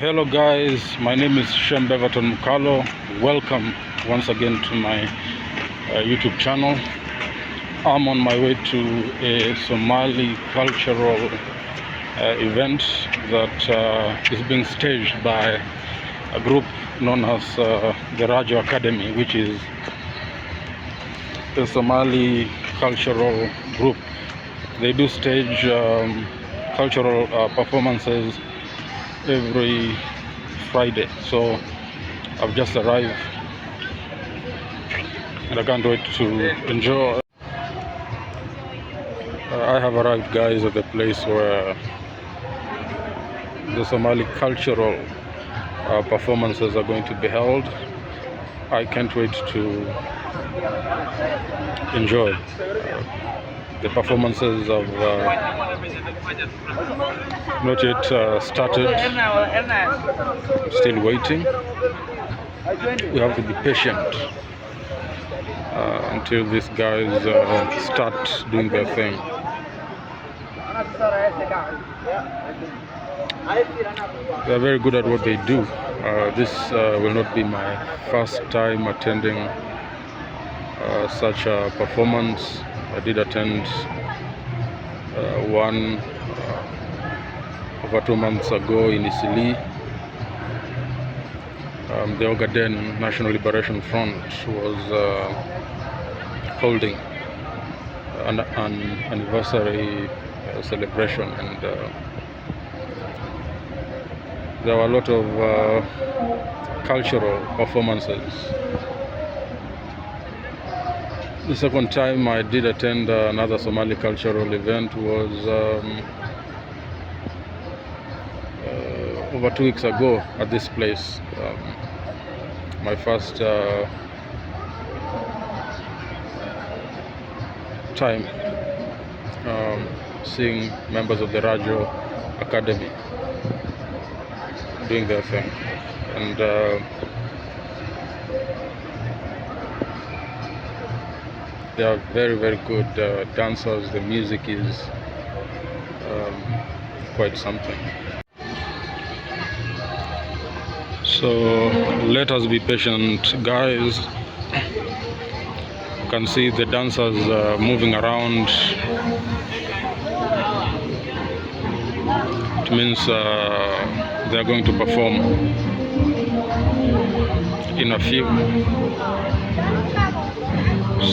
Hello guys, my name is Shembeverton. Welcome once again to my YouTube channel. I'm on my way to a Somali cultural event that is being staged by a group known as the Rajo Academy, which is a Somali cultural group. They do stage cultural performances every Friday. So I've just arrived and I can't wait to enjoy. I have arrived, guys, at the place where the Somali cultural performances are going to be held. I can't wait to enjoy the performances of not yet started. I'm still waiting. We have to be patient until these guys start doing their thing. They are very good at what they do. This will not be my first time attending such a performance. I did attend one over 2 months ago in Isili. The Ogaden National Liberation Front was holding an anniversary celebration, and there were a lot of cultural performances. The second time I did attend another Somali cultural event was over 2 weeks ago at this place. My first time seeing members of the Rajo Academy doing their thing, and they are very, very good dancers. The music is quite something. So let us be patient, guys. You can see the dancers moving around. It means they are going to perform in a few.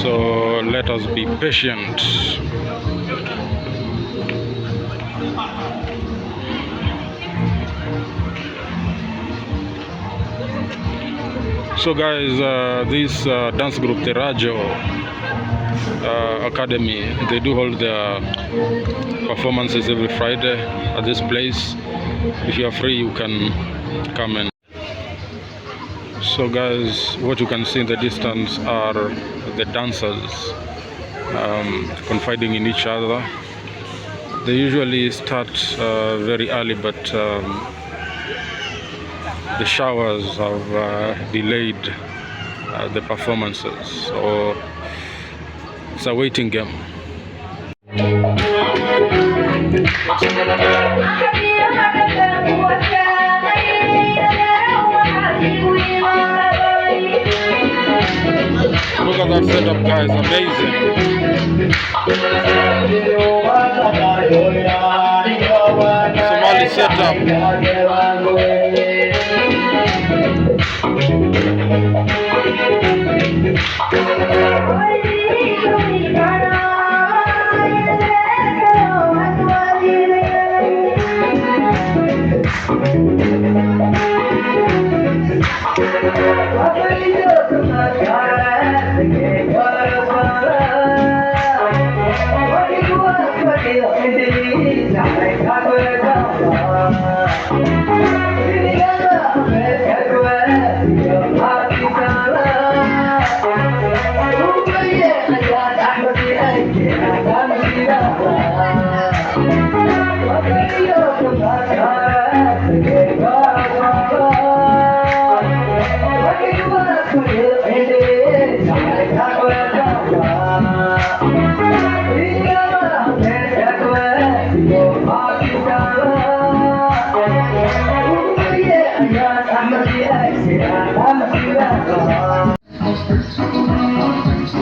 So let us be patient. So guys, this dance group, the Rajo Academy, they do hold their performances every Friday at this place. If you are free, you can come in. So guys, what you can see in the distance are the dancers confiding in each other. They usually start very early, but the showers have delayed the performances, so it's a waiting game. Look at that setup, guys, amazing. Somali setup.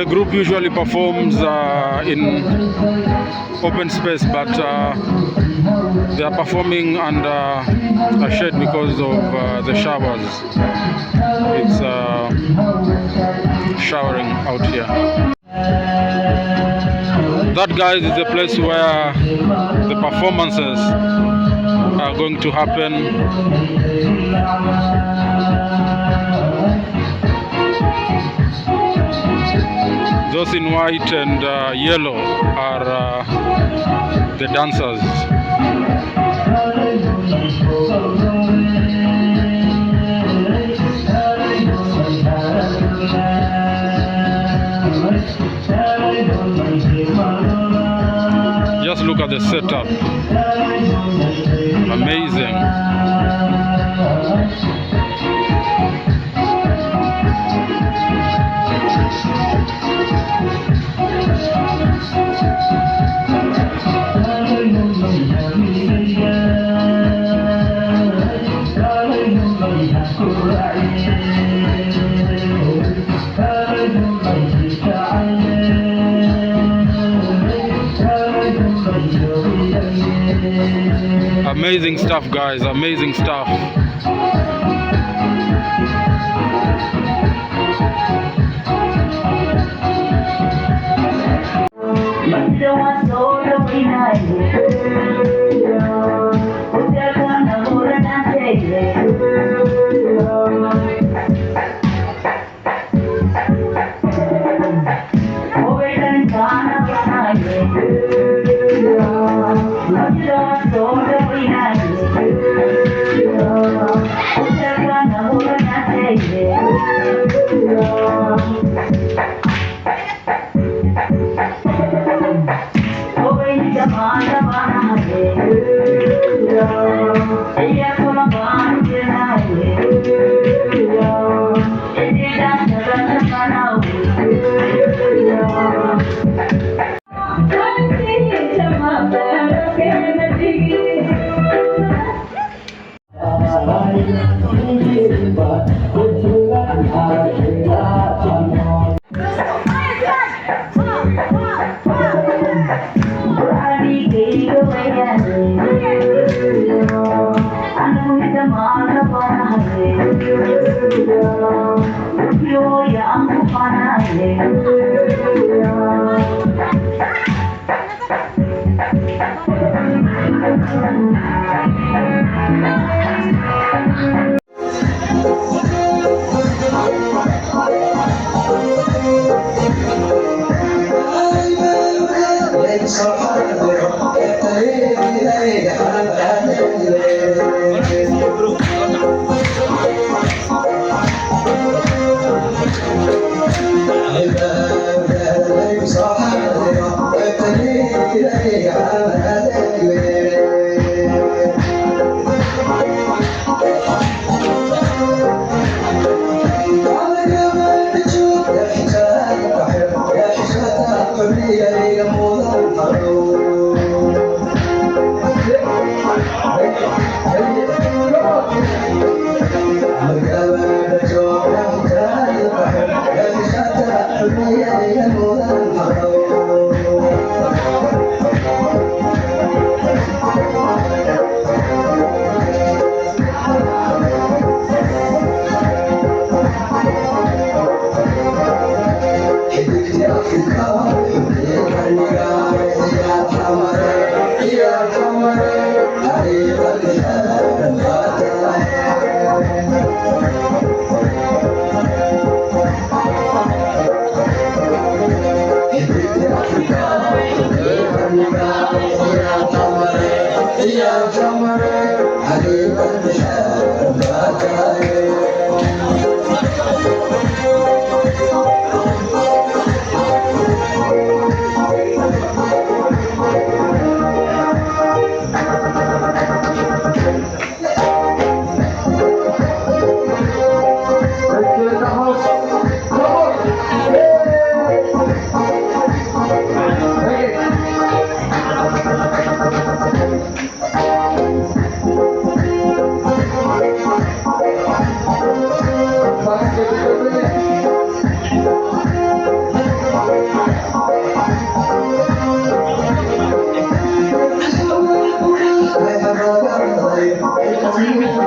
the group usually performs in open space, but they are performing under a shed because of the showers. It's showering out here. That, guys, is the place where the performances are going to happen. Those in white and yellow are the dancers. Just look at the setup. Amazing. Amazing stuff, guys, amazing stuff.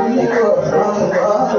Music is on, guys.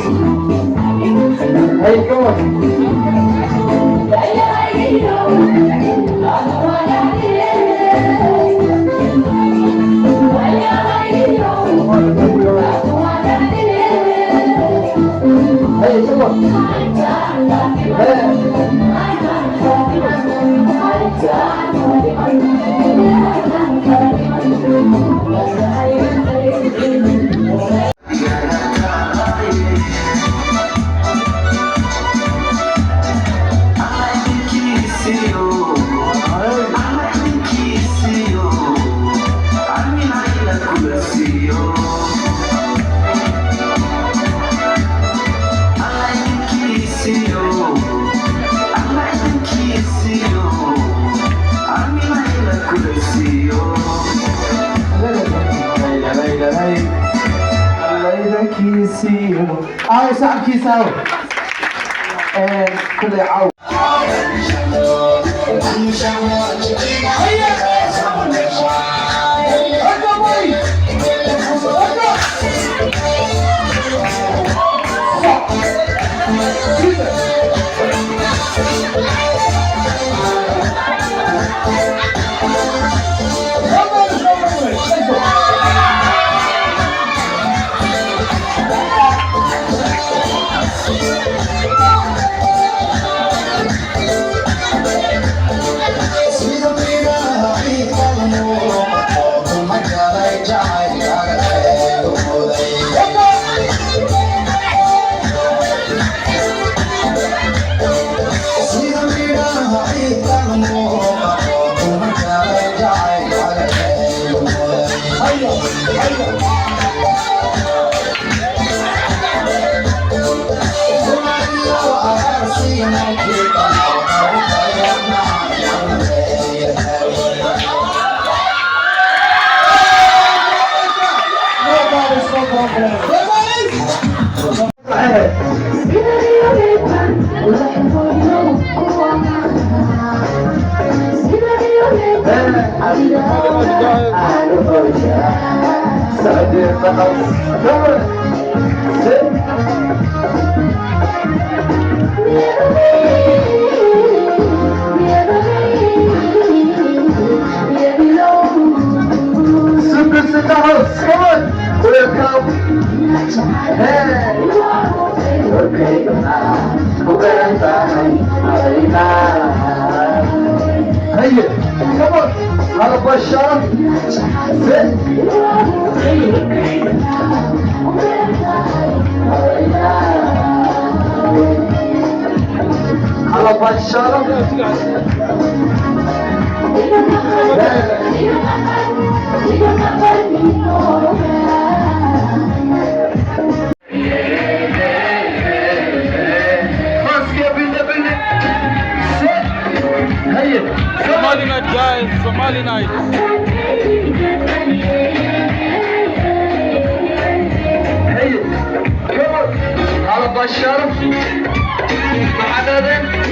Hey, come on. Hey, come on. عاو صاحب كيساو كل عاو Somali night, guys. Somali night. Hey, come on. على بشر عددا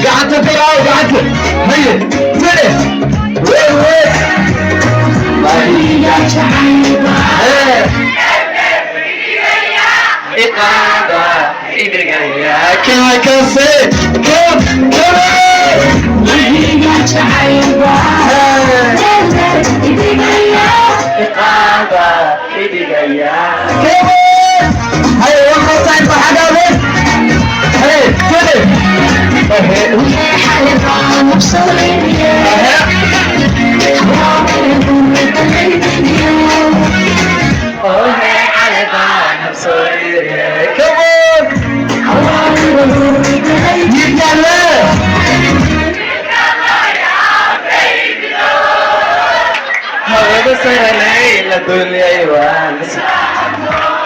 قعدت تلعب قعدت هي فينيش كما كسي كم هاي وقت صعب حدا هاي كده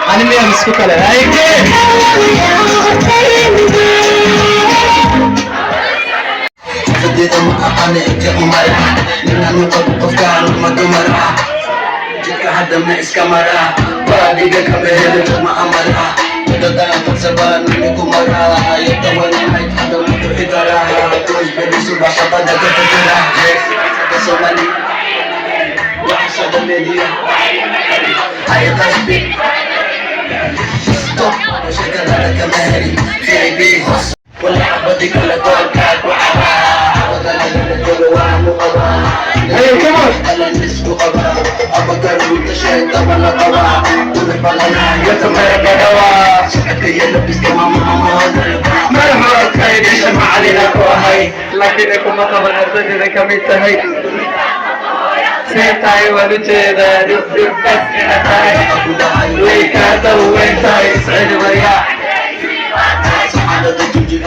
أنا اللي أمسكك على هيك بديت أمقعني أمي لأن أنا قد أفكار magumara jidka hadda ma iska mara baadiga kabeele ma amara dadaan farsabaan nigu mara ayada wanahayd hadda mutu idara toos berisu bashaqada ka fikira Somali وحشد الميديا هاي قصبي ستوب وشكرا لك مهري في بي ولا عبدك ولا توكل وعبا هاي كمان انا النسك قبا ابكر وتشهد ولا قبا طلب لنا يتمر بدوا شكك يلبس كما محمد مرحبا خير شمع علينا كوهي لكنكم قبل ارتجل كميتهي سيتاي ولجيدا دب بس انتاي ويكاتا وينتاي سعيد مرياح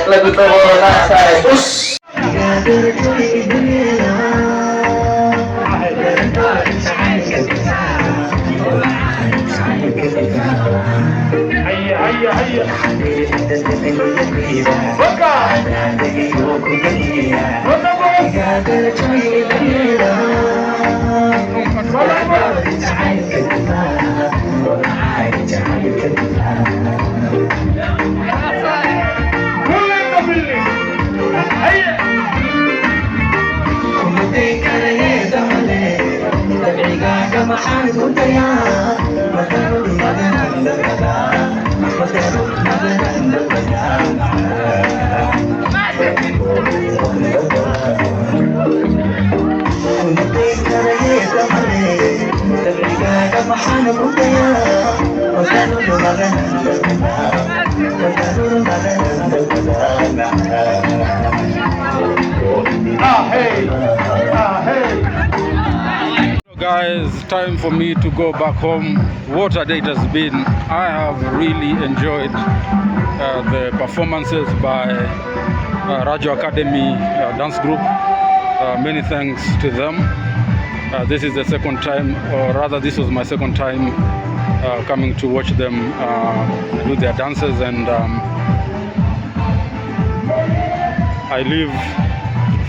لقد طولنا ساي هيا هيا هيا بكا Guys, time for me to go back home. What a day it has been. I have really enjoyed the performances by Rajo Academy dance group. Many thanks to them. This is the second time, or rather this was my second time coming to watch them do their dances, and I leave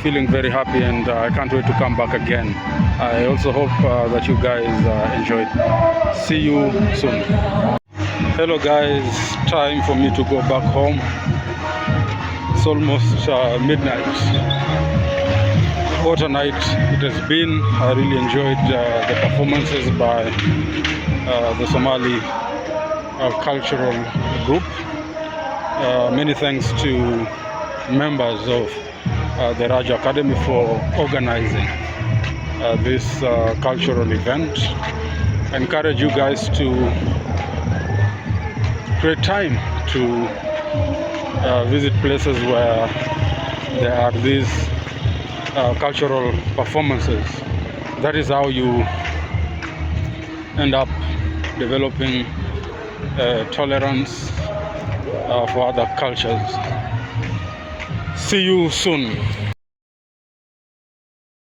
feeling very happy, and I can't wait to come back again. I also hope that you guys enjoyed. See you soon. Hello guys, time for me to go back home. It's almost midnight. What a night it has been. I really enjoyed the performances by the Somali cultural group. Many thanks to members of the Raja Academy for organizing this cultural event. I encourage you guys to create time to visit places where there are these cultural performances. That is how you end up developing tolerance for other cultures. See you soon.